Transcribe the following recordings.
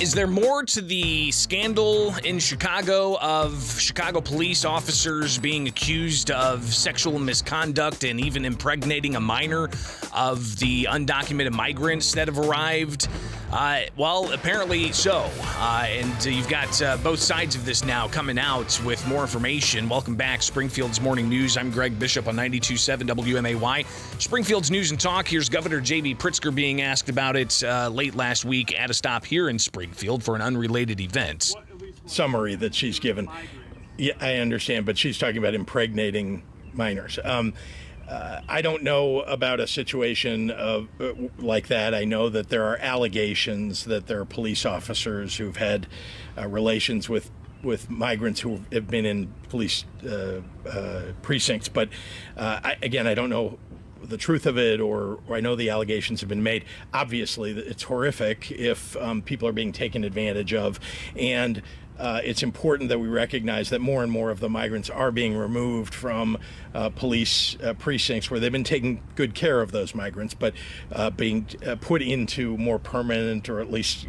Is there more to the scandal in Chicago of Chicago police officers being accused of sexual misconduct and even impregnating a minor of the undocumented migrants that have arrived? Well, apparently so. And you've got both sides of this now coming out with more information. Welcome back, Springfield's Morning News. I'm Greg Bishop on 92.7 WMAY. Springfield's News and Talk. Here's Governor J.B. Pritzker being asked about it late last week at a stop here in Springfield for an unrelated event. Summary that she's given. Yeah, I understand, but she's talking about impregnating minors. I don't know about a situation of like that. I know that there are allegations that there are police officers who've had relations with migrants who have been in police precincts. But again, I don't know the truth of it, or I know the allegations have been made. Obviously, it's horrific if people are being taken advantage of, and it's important that we recognize that more and more of the migrants are being removed from police precincts where they've been taking good care of those migrants, but being put into more permanent, or at least,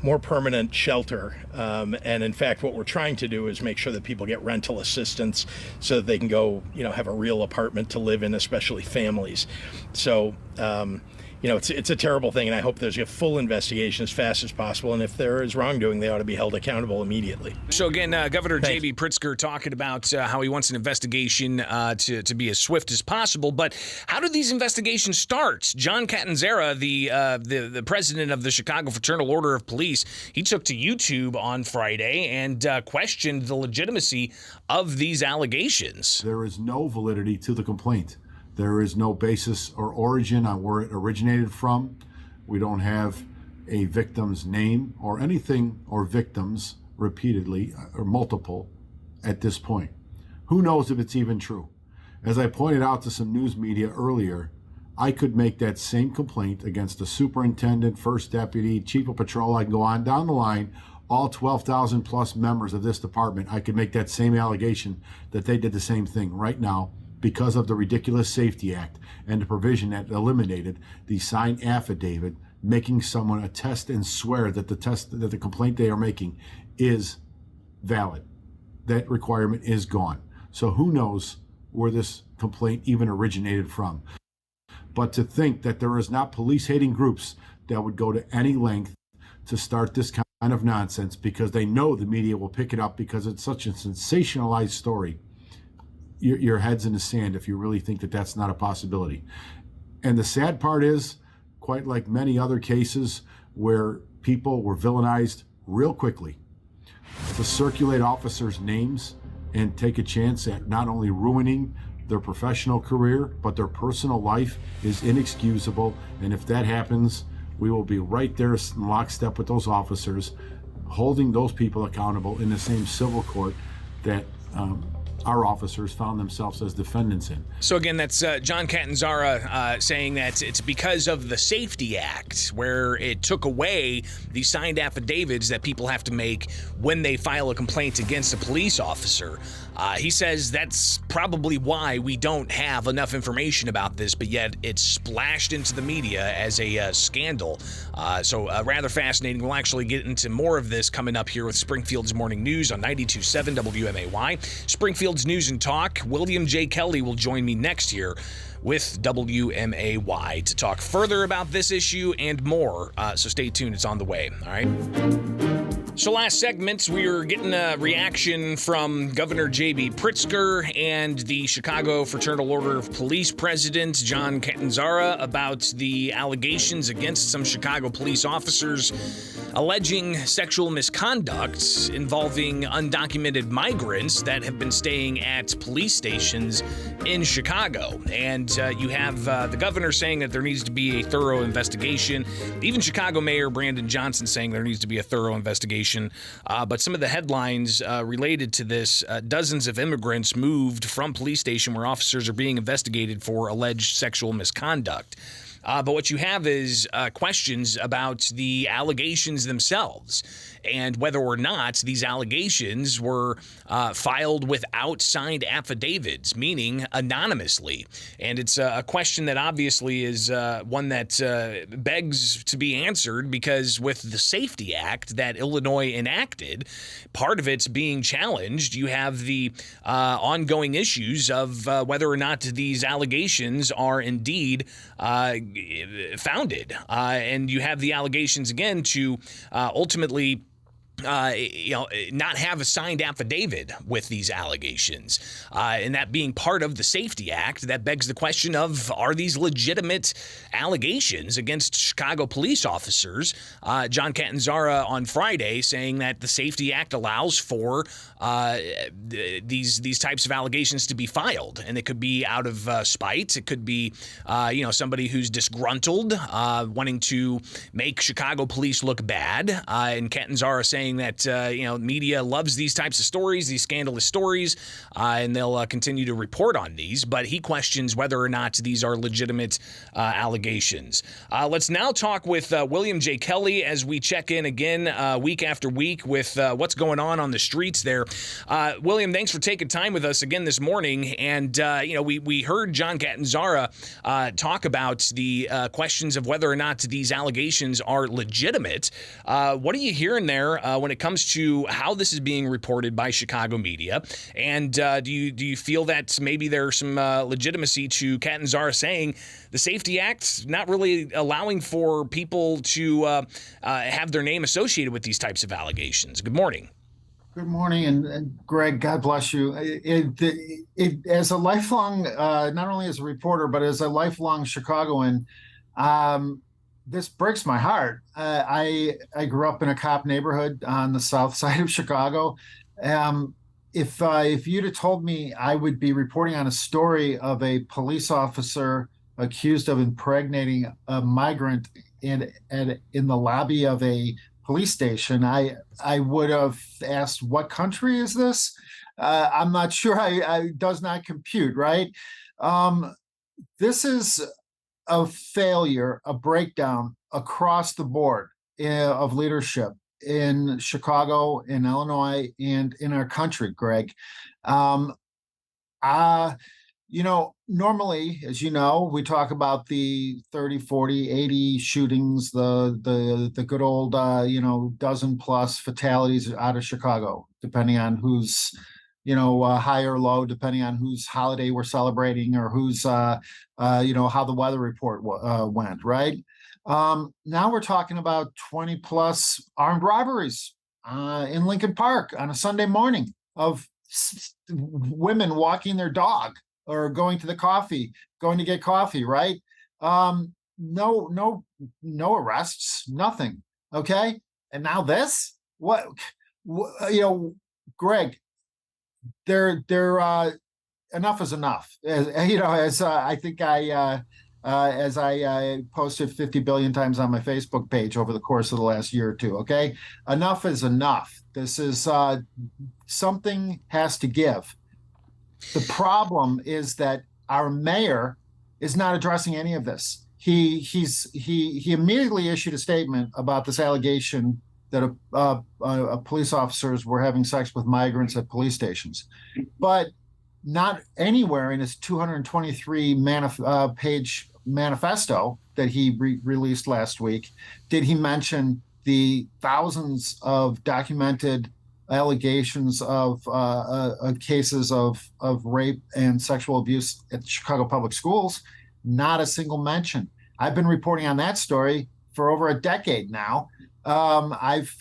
more permanent shelter. And in fact, what we're trying to do is make sure that people get rental assistance so that they can go, have a real apartment to live in, especially families. So, it's a terrible thing, and I hope there's a full investigation as fast as possible. And if there is wrongdoing, they ought to be held accountable immediately. So again, Governor J.B. Pritzker talking about how he wants an investigation to be as swift as possible. But how do these investigations start? John Catanzara, the president of the Chicago Fraternal Order of Police, he took to YouTube on Friday and questioned the legitimacy of these allegations. There is no validity to the complaint. There is no basis or origin on where it originated from. We don't have a victim's name or anything, or victims repeatedly or multiple at this point. Who knows if it's even true? As I pointed out to some news media earlier, I could make that same complaint against the superintendent, first deputy, chief of patrol. I can go on down the line, all 12,000 plus members of this department. I could make that same allegation that they did the same thing right now, because of the ridiculous Safety Act and the provision that eliminated the signed affidavit, making someone attest and swear that the complaint they are making is valid. That requirement is gone. So who knows where this complaint even originated from? But to think that there is not police-hating groups that would go to any length to start this kind of nonsense because they know the media will pick it up because it's such a sensationalized story. Your head's in the sand if you really think that that's not a possibility. And the sad part is, quite like many other cases where people were villainized real quickly, to circulate officers' names and take a chance at not only ruining their professional career, but their personal life is inexcusable. And if that happens, we will be right there in lockstep with those officers, holding those people accountable in the same civil court that our officers found themselves as defendants in. So again, that's John Catanzara saying that it's because of the Safety Act, where it took away the signed affidavits that people have to make when they file a complaint against a police officer. He says that's probably why we don't have enough information about this, but yet it's splashed into the media as a scandal. So rather fascinating. We'll actually get into more of this coming up here with Springfield's Morning News on 92.7 WMAY. Springfield's News and Talk. William J. Kelly will join me next year with WMAY to talk further about this issue and more. So stay tuned. It's on the way. All right. So last segment, we were getting a reaction from Governor J.B. Pritzker and the Chicago Fraternal Order of Police President John Catanzara about the allegations against some Chicago police officers alleging sexual misconduct involving undocumented migrants that have been staying at police stations in Chicago. And you have the governor saying that there needs to be a thorough investigation. Even Chicago Mayor Brandon Johnson saying there needs to be a thorough investigation. But some of the headlines related to this, dozens of immigrants moved from police station where officers are being investigated for alleged sexual misconduct. But what you have is questions about the allegations themselves. and whether or not these allegations were filed without signed affidavits, meaning anonymously. And it's a question that obviously is one that begs to be answered, because with the Safety Act that Illinois enacted, part of it's being challenged. You have the ongoing issues of whether or not these allegations are indeed founded. And you have the allegations again to ultimately not have a signed affidavit with these allegations, and that being part of the Safety Act, that begs the question of, are these legitimate allegations against Chicago police officers? John Catanzara on Friday saying that the Safety Act allows for these types of allegations to be filed, and it could be out of spite. It could be somebody who's disgruntled, wanting to make Chicago police look bad, and Catanzara saying that media loves these types of stories, these scandalous stories, and they'll continue to report on these. But he questions whether or not these are legitimate allegations. Let's now talk with William J. Kelly as we check in again week after week with what's going on the streets there. William, thanks for taking time with us again this morning. And we heard John Catanzara talk about the questions of whether or not these allegations are legitimate. What are you hearing there when it comes to how this is being reported by Chicago media? And do you feel that maybe there's some legitimacy to Catanzara saying the Safety Act not really allowing for people to have their name associated with these types of allegations? Good morning. Good morning, and Greg, God bless you. As a lifelong, not only as a reporter, but as a lifelong Chicagoan, this breaks my heart. I grew up in a cop neighborhood on the south side of Chicago. If you'd have told me I would be reporting on a story of a police officer accused of impregnating a migrant in the lobby of a police station, I would have asked, what country is this? I'm not sure. I does not compute, right? This is a failure, a breakdown across the board of leadership in Chicago, in Illinois, and in our country, Greg. Normally, as you know, we talk about the 30, 40, 80 shootings, the good old, dozen plus fatalities out of Chicago, depending on who's, high or low, depending on whose holiday we're celebrating or who's, how the weather report went, right? Now we're talking about 20 plus armed robberies in Lincoln Park on a Sunday morning of women walking their dog or going to get coffee, right? No arrests, nothing. Okay. And now this, Greg, they're enough is enough. As I posted 50 billion times on my Facebook page over the course of the last year or two. Okay. Enough is enough. This is something has to give. The problem is that our mayor is not addressing any of this. He immediately issued a statement about this allegation that police officers were having sex with migrants at police stations, but not anywhere in his 223 page manifesto that he released last week did he mention the thousands of documented allegations of cases of rape and sexual abuse at Chicago public schools. Not a single mention. I've been reporting on that story for over a decade now. I've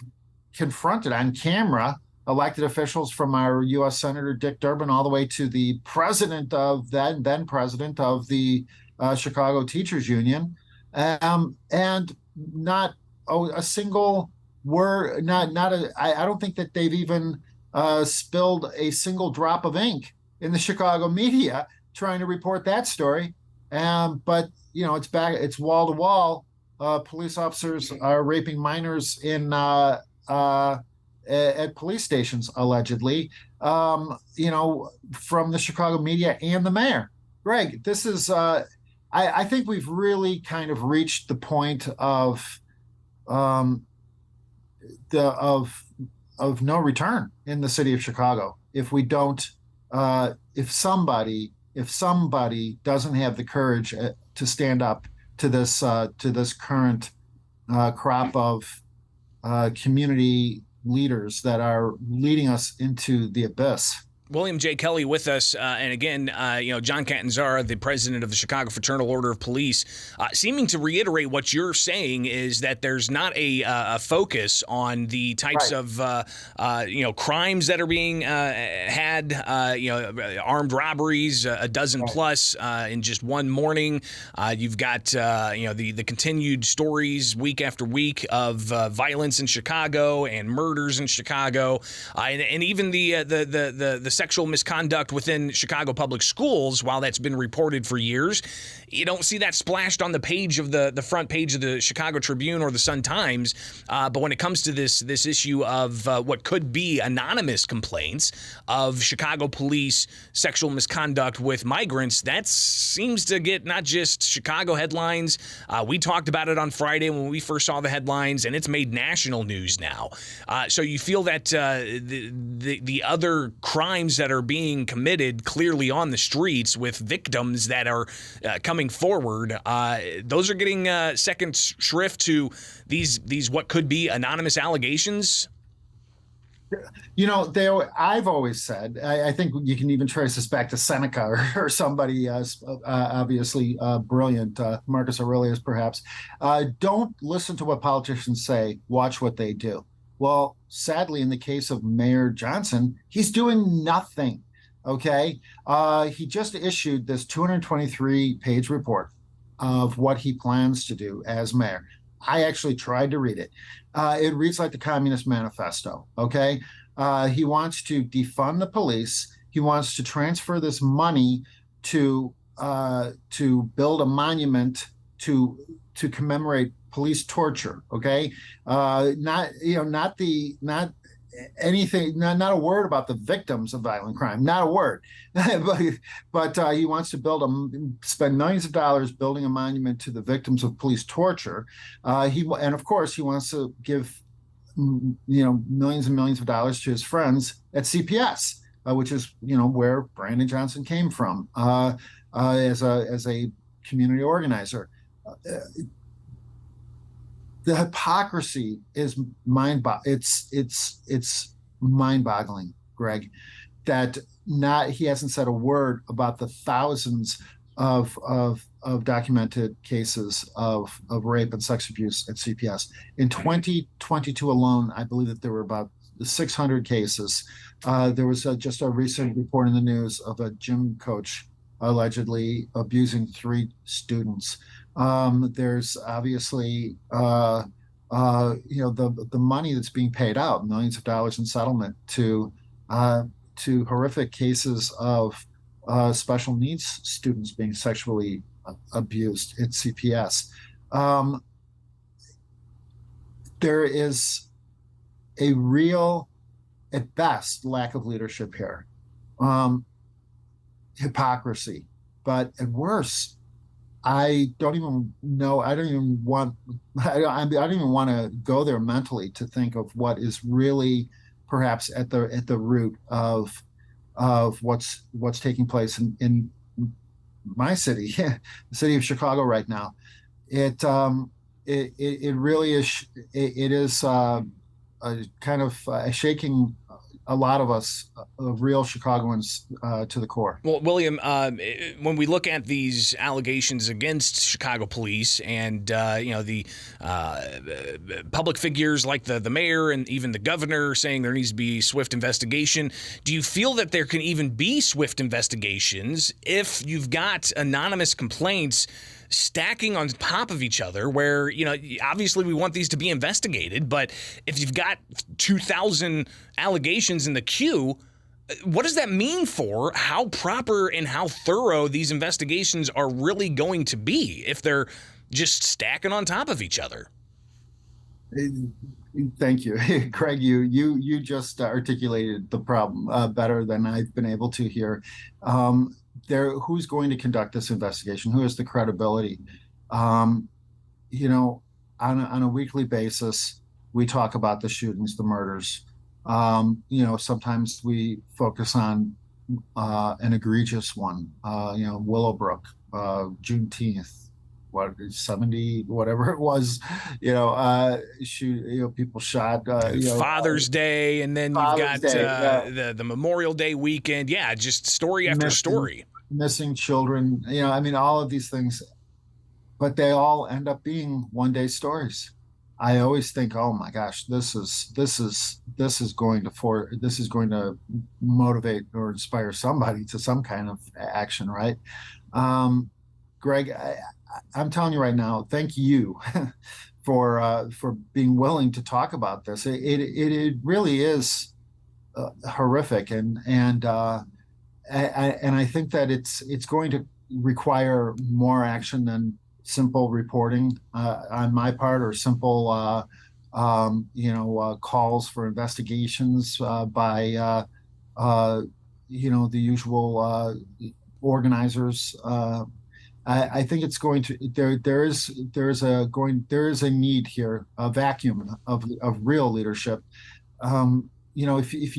confronted on camera elected officials from our U.S. Senator Dick Durbin all the way to the president of then president of the Chicago Teachers Union, and not a single word. I don't think that they've even spilled a single drop of ink in the Chicago media trying to report that story. But it's back. It's wall to wall. Police officers are raping minors at police stations, allegedly, from the Chicago media and the mayor. Greg, this is, I think we've really kind of reached the point of the of no return in the city of Chicago if we don't if somebody doesn't have the courage to stand up to this current crop of community leaders that are leading us into the abyss. William J. Kelly with us, and again, John Catanzara, the president of the Chicago Fraternal Order of Police, seeming to reiterate what you're saying is that there's not a focus on the types of crimes that are being had, armed robberies, a dozen plus in just one morning. You've got the continued stories week after week of violence in Chicago and murders in Chicago, and even the sexual misconduct within Chicago public schools. While that's been reported for years, you don't see that splashed on the page of the front page of the Chicago Tribune or the Sun-Times. But when it comes to this issue of what could be anonymous complaints of Chicago police sexual misconduct with migrants, that seems to get not just Chicago headlines. We talked about it on Friday when we first saw the headlines, and it's made national news now. So you feel that the other crimes that are being committed clearly on the streets with victims that are coming forward, those are getting second shrift to these what could be anonymous allegations? I've always said, I think you can even trace this back to Seneca or somebody obviously brilliant, Marcus Aurelius perhaps. Don't listen to what politicians say, watch what they do. Well, sadly, in the case of Mayor Johnson, he's doing nothing. Okay. He just issued this 223-page report of what he plans to do as mayor. I actually tried to read it. It reads like the Communist Manifesto. Okay. He wants to defund the police. He wants to transfer this money to build a monument to commemorate police torture. Okay. Not anything, not a word about the victims of violent crime, not a word. but he wants to spend millions of dollars building a monument to the victims of police torture. And of course he wants to give millions and millions of dollars to his friends at CPS, which is where Brandon Johnson came from as a community organizer. The hypocrisy is it's mind-boggling, Greg, that he hasn't said a word about the thousands of documented cases of rape and sex abuse at CPS. In 2022 alone, I believe that there were about 600 cases. There was just a recent report in the news of a gym coach allegedly abusing 3 students. There's obviously, the money that's being paid out, millions of dollars in settlement to horrific cases of special needs students being sexually abused at CPS. There is a real, at best, lack of leadership here, hypocrisy, but at worst, I don't even want to go there mentally to think of what is really perhaps at the root of what's taking place in my city, the city of Chicago right now. It really is. It is kind of shaking a lot of us, real Chicagoans, to the core. Well, William, when we look at these allegations against Chicago police and the public figures like the mayor and even the governor saying there needs to be swift investigation, do you feel that there can even be swift investigations if you've got anonymous complaints stacking on top of each other where, obviously we want these to be investigated, but if you've got 2,000 allegations in the queue, what does that mean for how proper and how thorough these investigations are really going to be if they're just stacking on top of each other? Thank you, Craig. You just articulated the problem better than I've been able to here. Who's going to conduct this investigation? Who has the credibility? On a weekly basis, we talk about the shootings, the murders. Sometimes we focus on an egregious one, Willowbrook, Juneteenth, 70, whatever it was, people shot, Father's Day, and then you've got the Memorial Day weekend. Yeah, just story after story. Missing children, all of these things, but they all end up being one-day stories. I always think, oh my gosh, this is going to motivate or inspire somebody to some kind of action, right? Greg, I'm telling you right now, thank you for being willing to talk about this. It really is horrific, and I think that it's going to require more action than simple reporting on my part, or simple calls for investigations by the usual organizers. I think it's going to there is a need here, a vacuum of real leadership. If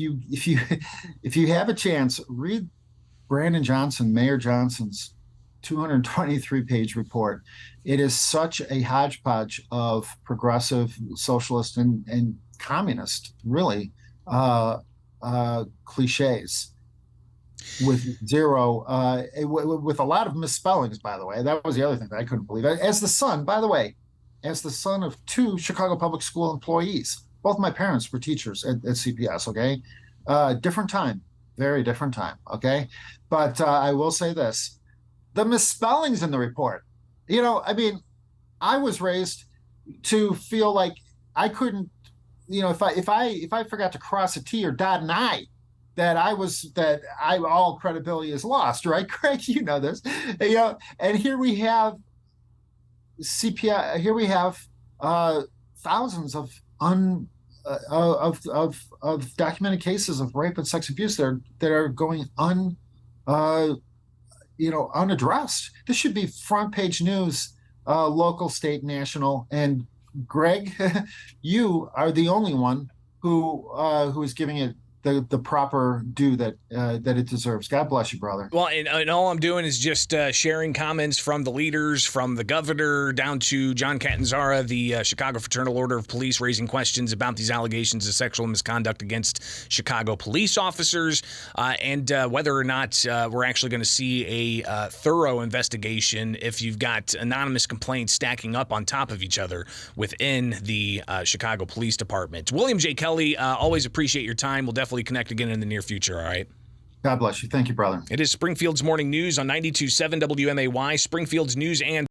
you have a chance, read Mayor Johnson's 223-page report. It is such a hodgepodge of progressive, socialist, and communist, really, cliches, with zero, with a lot of misspellings, by the way. That was the other thing that I couldn't believe. As the son of 2 Chicago Public School employees, both my parents were teachers at CPS, okay? Different time, very different time, okay? But I will say this, the misspellings in the report, I was raised to feel like I couldn't, if I forgot to cross a T or dot an I, that all credibility is lost, right, Craig? You know this, and here we have CPI. Here we have thousands of documented cases of rape and sex abuse that are going unaddressed. This should be front page news, local, state, national. And Greg, you are the only one who is giving it the proper due that it deserves. God bless you, brother. Well, and all I'm doing is just sharing comments from the leaders, from the governor down to John Catanzara, the Chicago Fraternal Order of Police, raising questions about these allegations of sexual misconduct against Chicago police officers, and whether or not we're actually going to see a thorough investigation if you've got anonymous complaints stacking up on top of each other within the Chicago Police Department. William J. Kelly, always appreciate your time. We'll definitely connect again in the near future, all right? God bless you. Thank you, brother. It is Springfield's Morning News on 92.7 WMAY, Springfield's news and